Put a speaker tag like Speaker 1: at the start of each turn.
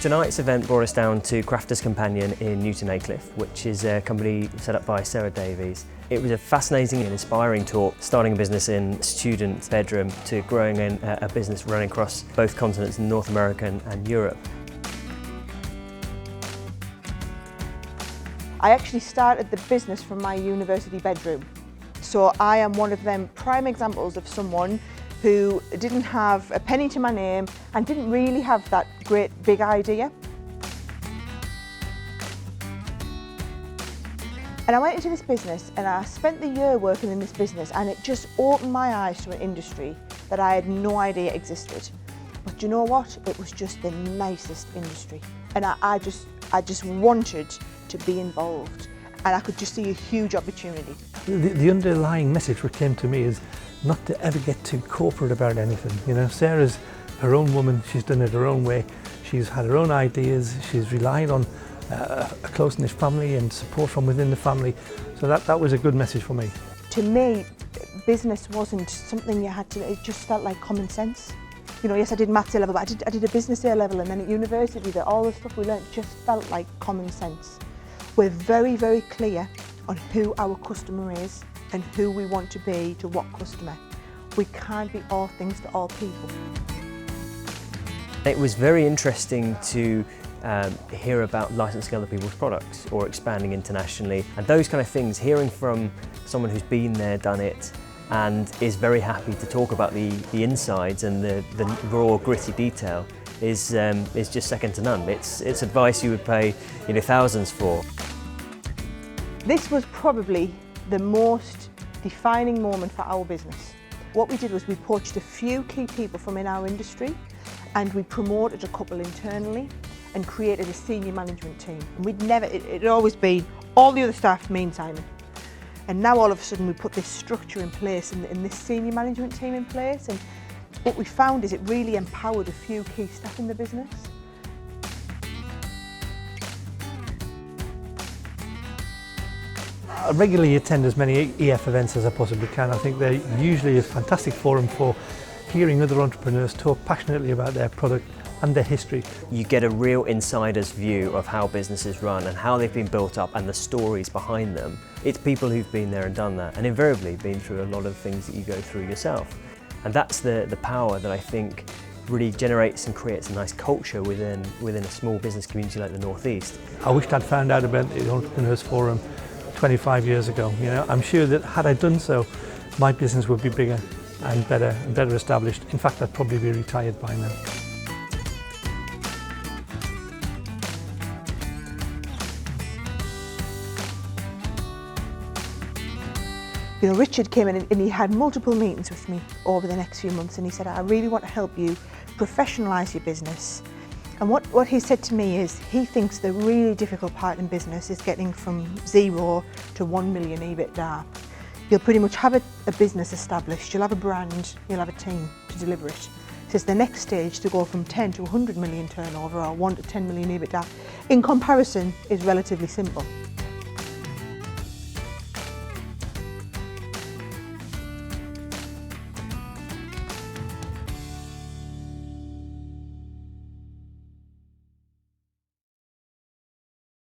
Speaker 1: Tonight's event brought us down to Crafters Companion in Newton Aycliffe, which is a company set up by Sara Davies. It was a fascinating and inspiring talk, starting a business in a student bedroom to growing a business running across both continents, North America and Europe.
Speaker 2: I actually started the business from my university bedroom. So I am one of them prime examples of someone who didn't have a penny to my name and didn't really have that great big idea. And I went into this business and I spent the year working in this business, and it just opened my eyes to an industry that I had no idea existed. But you know what? It was just the nicest industry. And I just wanted to be involved, and I could just see a huge opportunity.
Speaker 3: The underlying message what came to me is not to ever get too corporate about anything. You know, Sarah's her own woman, she's done it her own way, she's had her own ideas, she's relied on a close-knit family and support from within the family, so that was a good message for me.
Speaker 2: To me, business wasn't something you had to, it just felt like common sense. You know, yes, I did maths A level, but I did a business A level, and then at university, all the stuff we learnt just felt like common sense. We're very, very clear on who our customer is and who we want to be to what customer. We can't be all things to all people.
Speaker 1: It was very interesting to hear about licensing other people's products or expanding internationally, and those kind of things. Hearing from someone who's been there, done it, and is very happy to talk about the insides and the raw, gritty detail is just second to none. It's advice you would pay thousands for.
Speaker 2: This was probably the most defining moment for our business. What we did was we poached a few key people from in our industry, and we promoted a couple internally and created a senior management team. And it had always been all the other staff, me and Simon. And now all of a sudden we put this structure in place and this senior management team in place, and what we found is it really empowered a few key staff in the business.
Speaker 3: I regularly attend as many EF events as I possibly can. I think they're usually a fantastic forum for hearing other entrepreneurs talk passionately about their product and their history.
Speaker 1: You get a real insider's view of how businesses run and how they've been built up and the stories behind them. It's people who've been there and done that, and invariably been through a lot of things that you go through yourself. And that's the power that I think really generates and creates a nice culture within a small business community like the North East.
Speaker 3: I wished I'd found out about the Entrepreneurs Forum 25 years ago. You know, I'm sure that had I done so, my business would be bigger and better established. In fact, I'd probably be retired by now.
Speaker 2: You know, Richard came in and he had multiple meetings with me over the next few months, and he said, I really want to help you professionalise your business. And what he said to me is he thinks the really difficult part in business is getting from 0 to 1 million EBITDA. You'll pretty much have a business established, you'll have a brand, you'll have a team to deliver it. He says the next stage to go from 10 to 100 million turnover or 1 to 10 million EBITDA in comparison is relatively simple.